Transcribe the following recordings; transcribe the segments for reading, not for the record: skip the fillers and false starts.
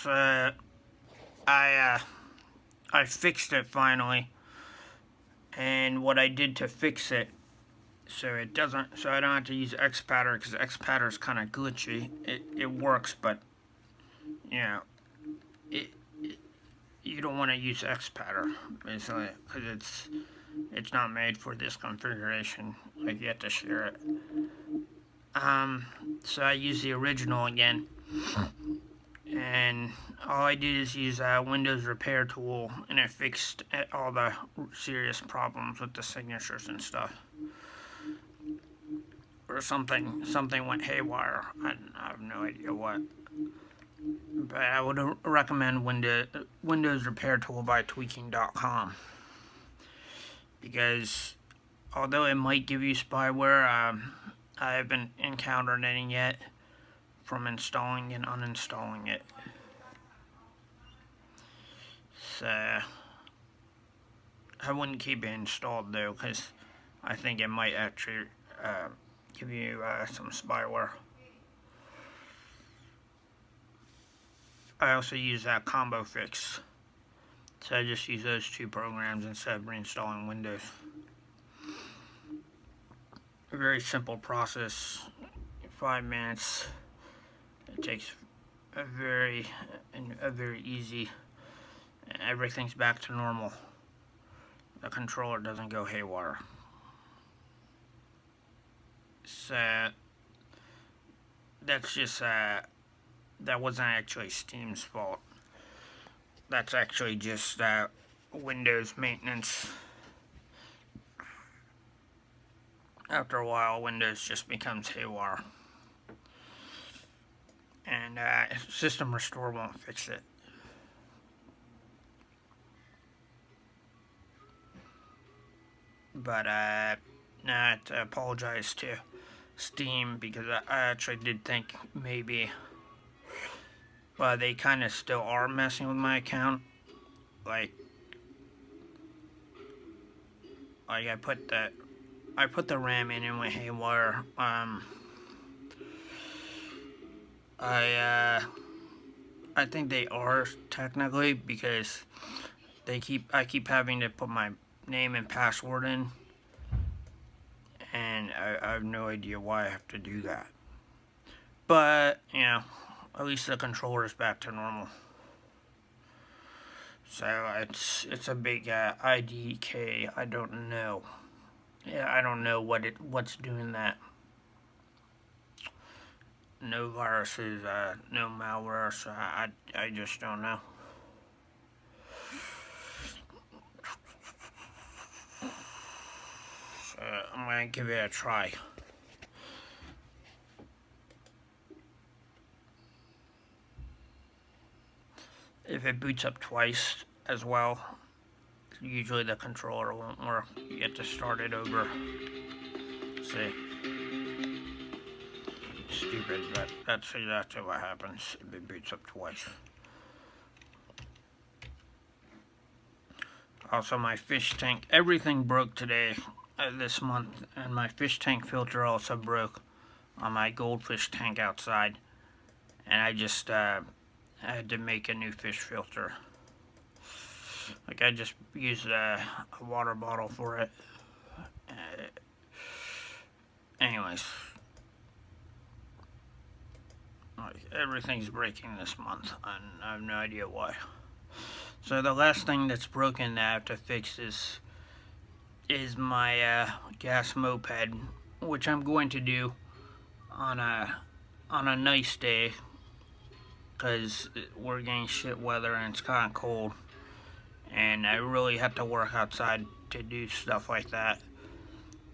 So I fixed it finally, and what I did to fix it, so I don't have to use xpatter, because xpatter is kind of glitchy. It works, but you know, you don't want to use xpatter basically, because it's not made for this configuration. Like, you have to share it. So I use the original again, and all I did is use a Windows repair tool, and it fixed all the serious problems with the signatures and stuff. Or something went haywire. I have no idea what. But I would recommend Windows repair tool by tweaking.com, because although it might give you spyware, I haven't encountered any yet from installing and uninstalling it. So I wouldn't keep it installed though, because I think it might actually give you some spyware. I also use that combo fix, so I just use those two programs instead of reinstalling Windows. A very simple process, 5 minutes. It takes a very easy. Everything's back to normal. The controller doesn't go haywire. So that's just that wasn't actually Steam's fault. That's actually just Windows maintenance. After a while, Windows just becomes haywire, and System Restore won't fix it. But I have to apologize to Steam, because I actually did think maybe, well, they kind of still are messing with my account. Like I put the RAM in and went haywire. I think they are technically, because I keep having to put my name and password in, and I have no idea why I have to do that. But you know, at least the controller is back to normal. So it's a big IDK. I don't know. Yeah, I don't know what's doing that. No viruses, no malware, so I just don't know. So I'm gonna give it a try. If it boots up twice as well, usually the controller won't work. You have to start it over. See? Stupid, but that's exactly what happens if it boots up twice. Also, my fish tank, everything broke today, this month, and my fish tank filter also broke on my goldfish tank outside, and I just I had to make a new fish filter. Like, I just used a water bottle for it. Anyways, like, everything's breaking this month, and I have no idea why. So the last thing that's broken that I have to fix is my gas moped, which I'm going to do on a nice day, because we're getting shit weather and it's kind of cold, and I really have to work outside to do stuff like that,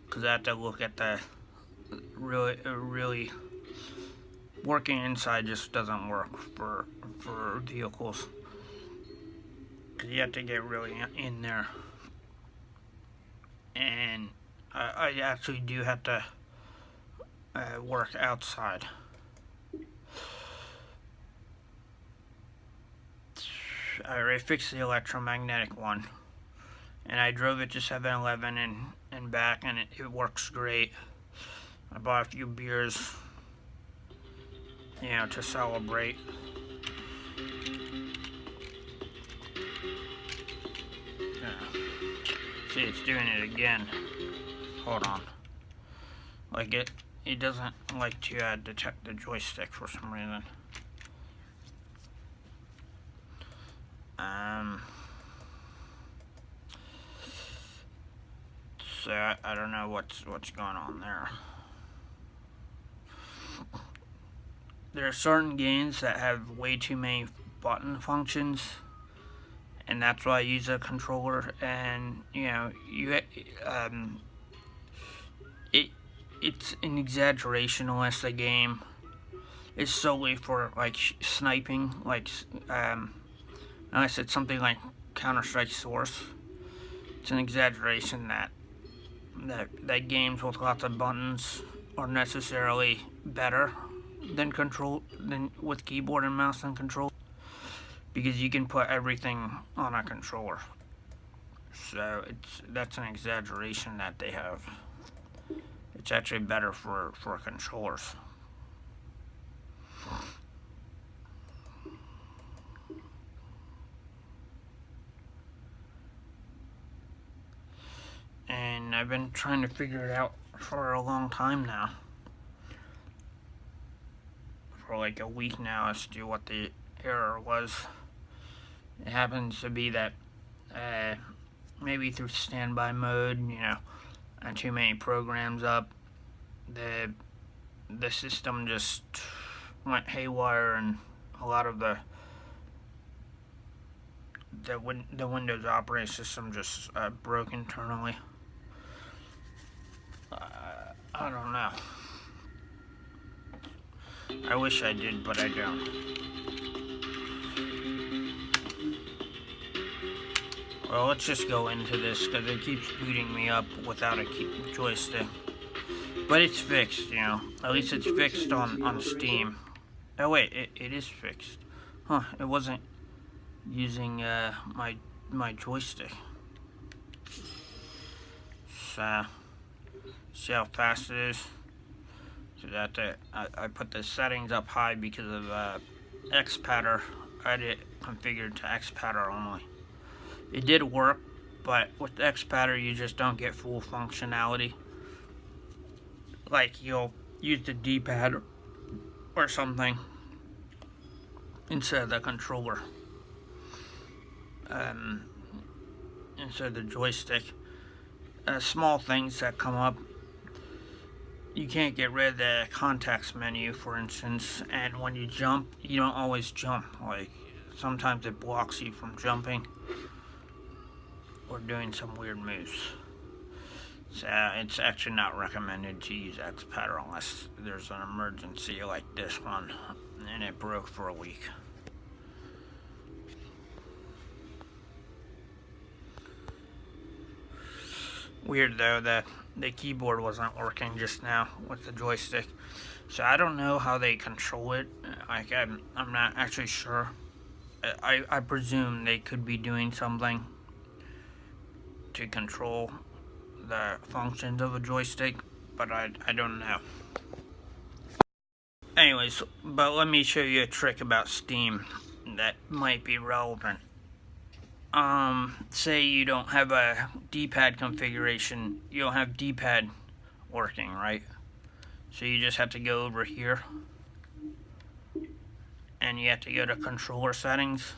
because I have to look at the really working inside just doesn't work for vehicles, because you have to get really in there, and I actually do have to work outside. I already fixed the electromagnetic one, and I drove it to 7-Eleven and back, and it works great. I bought a few beers, you know, to celebrate. See, it's doing it again. Hold on. Like it doesn't like to detect the joystick for some reason. So I don't know what's going on there. There are certain games that have way too many button functions, and that's why I use a controller. And it's an exaggeration unless the game is solely for like sniping, like unless it's something like Counter-Strike Source. It's an exaggeration that games with lots of buttons are necessarily better than with keyboard and mouse and control, because you can put everything on a controller. So that's an exaggeration that they have. It's actually better for controllers. And I've been trying to figure it out for a long time now. For like a week now as to what the error was. It happens to be that maybe through standby mode, and too many programs up, the system just went haywire, and a lot of the Windows operating system just broke internally. I don't know. I wish I did, but I don't. Well, let's just go into this, because it keeps booting me up without a joystick. But it's fixed, At least it's fixed on Steam. Oh wait, it is fixed. Huh, it wasn't using my joystick. So, see how fast it is? So that I put the settings up high because of xpatter. I had it configured to xpatter only. It did work, but with xpatter you just don't get full functionality. Like you'll use the D-pad or something instead of the controller, instead of the joystick. Small things that come up. You can't get rid of the context menu, for instance, and when you jump, you don't always jump. Like, sometimes it blocks you from jumping or doing some weird moves. So it's actually not recommended to use xpatter unless there's an emergency like this one, and it broke for a week. Weird though that the keyboard wasn't working just now with the joystick, so I don't know how they control it. Like I'm not actually sure. I presume they could be doing something to control the functions of a joystick, but I don't know. Anyways, but let me show you a trick about Steam that might be relevant. Say you don't have a D-pad configuration, you don't have D-pad working, right? So you just have to go over here, and you have to go to controller settings,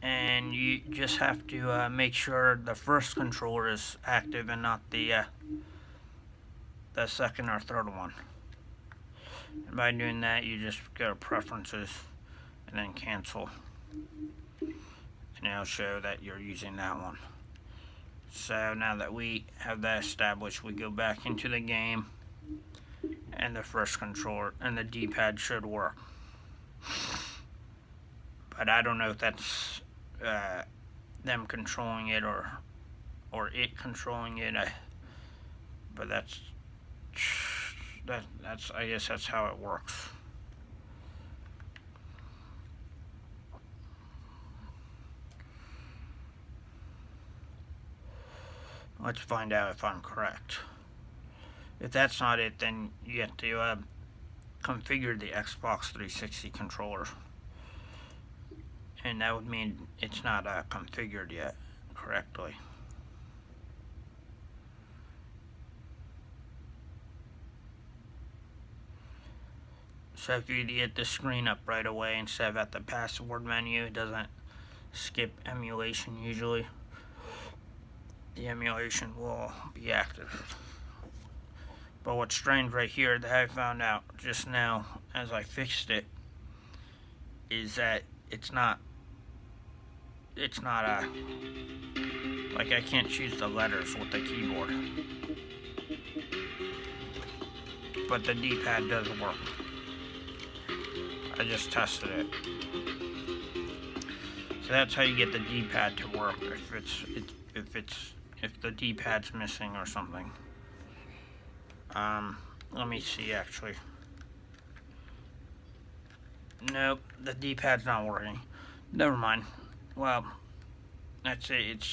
and you just have to make sure the first controller is active and not the second or third one. And by doing that, you just go to preferences and then cancel, and it'll show that you're using that one. So now that we have that established, we go back into the game, and the first controller and the D-pad should work. But I don't know if that's them controlling it or it controlling it. But that's I guess that's how it works. Let's find out if I'm correct. If that's not it, then you have to configure the Xbox 360 controller, and that would mean it's not configured yet correctly. So if you get the screen up right away instead of at the password menu, it doesn't skip emulation usually. The emulation will be active. But what's strange right here that I found out just now as I fixed it is that it's not like I can't choose the letters with the keyboard. But the D-pad does work. I just tested it. So that's how you get the D-pad to work if the D-pad's missing or something. Let me see actually. Nope, the D-pad's not working. Never mind. Well, that's it.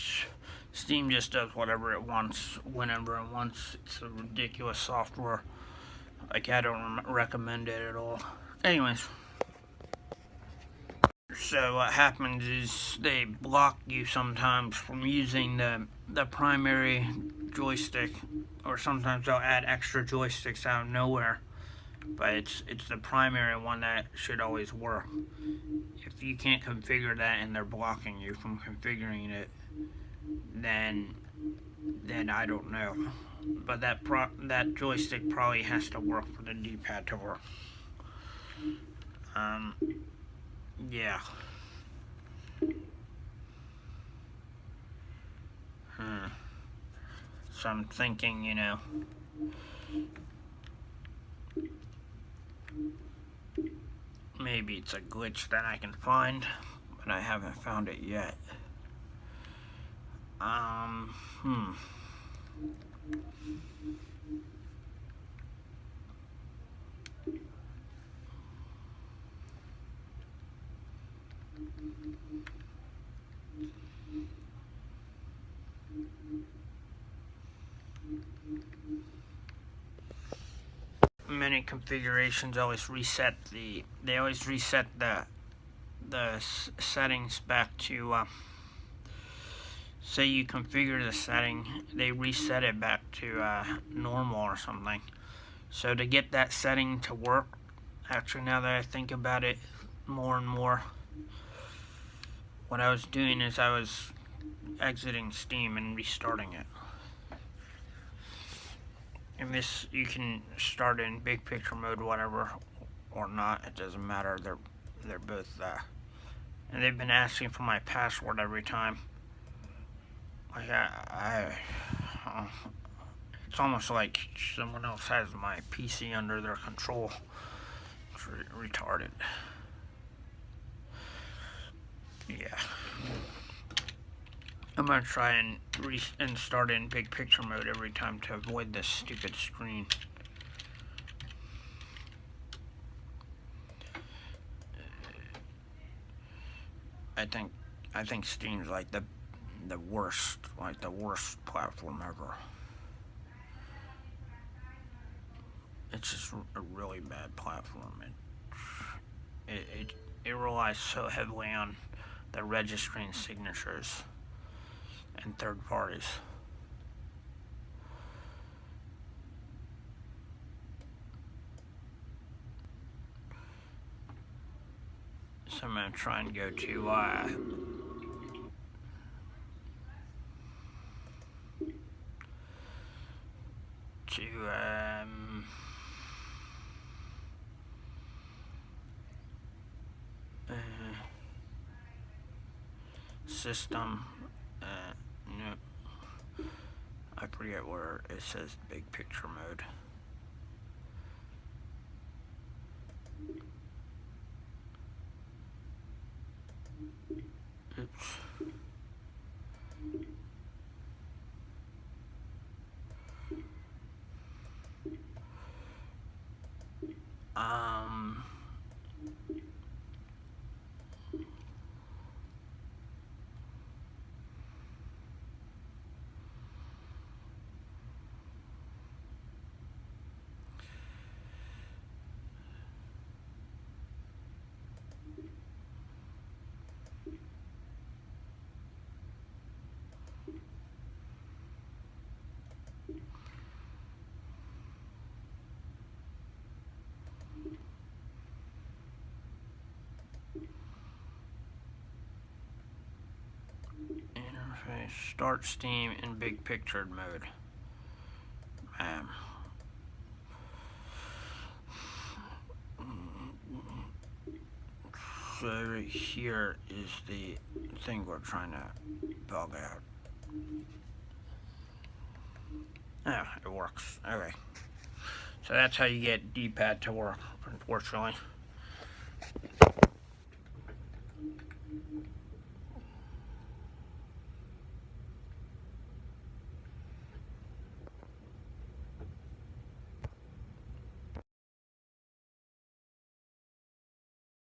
Steam just does whatever it wants, whenever it wants. It's a ridiculous software. Like, I don't recommend it at all. Anyways. So what happens is they block you sometimes from using the primary joystick, or sometimes they'll add extra joysticks out of nowhere. But it's the primary one that should always work. If you can't configure that and they're blocking you from configuring it, then I don't know. But that joystick probably has to work for the D-pad to work. Yeah. So I'm thinking, maybe it's a glitch that I can find, but I haven't found it yet. Many configurations always reset the settings back to say you configure the setting, they reset it back to normal or something. So to get that setting to work, actually now that I think about it more and more, what I was doing is I was exiting Steam and restarting it. And this, you can start in big picture mode, whatever, or not. It doesn't matter. They're both. And they've been asking for my password every time. Like it's almost like someone else has my PC under their control. It's retarded. Yeah. I'm gonna try and start in big picture mode every time to avoid this stupid screen. I think Steam's like the worst platform ever. It's just a really bad platform. It relies so heavily on the registering signatures and third parties. So I'm going to try and go to system, no, I forget where it says big picture mode. Oops. Interface, start Steam in big picture mode. So right here is the thing we're trying to bug out. Ah, it works. Okay. So that's how you get D-pad to work, unfortunately.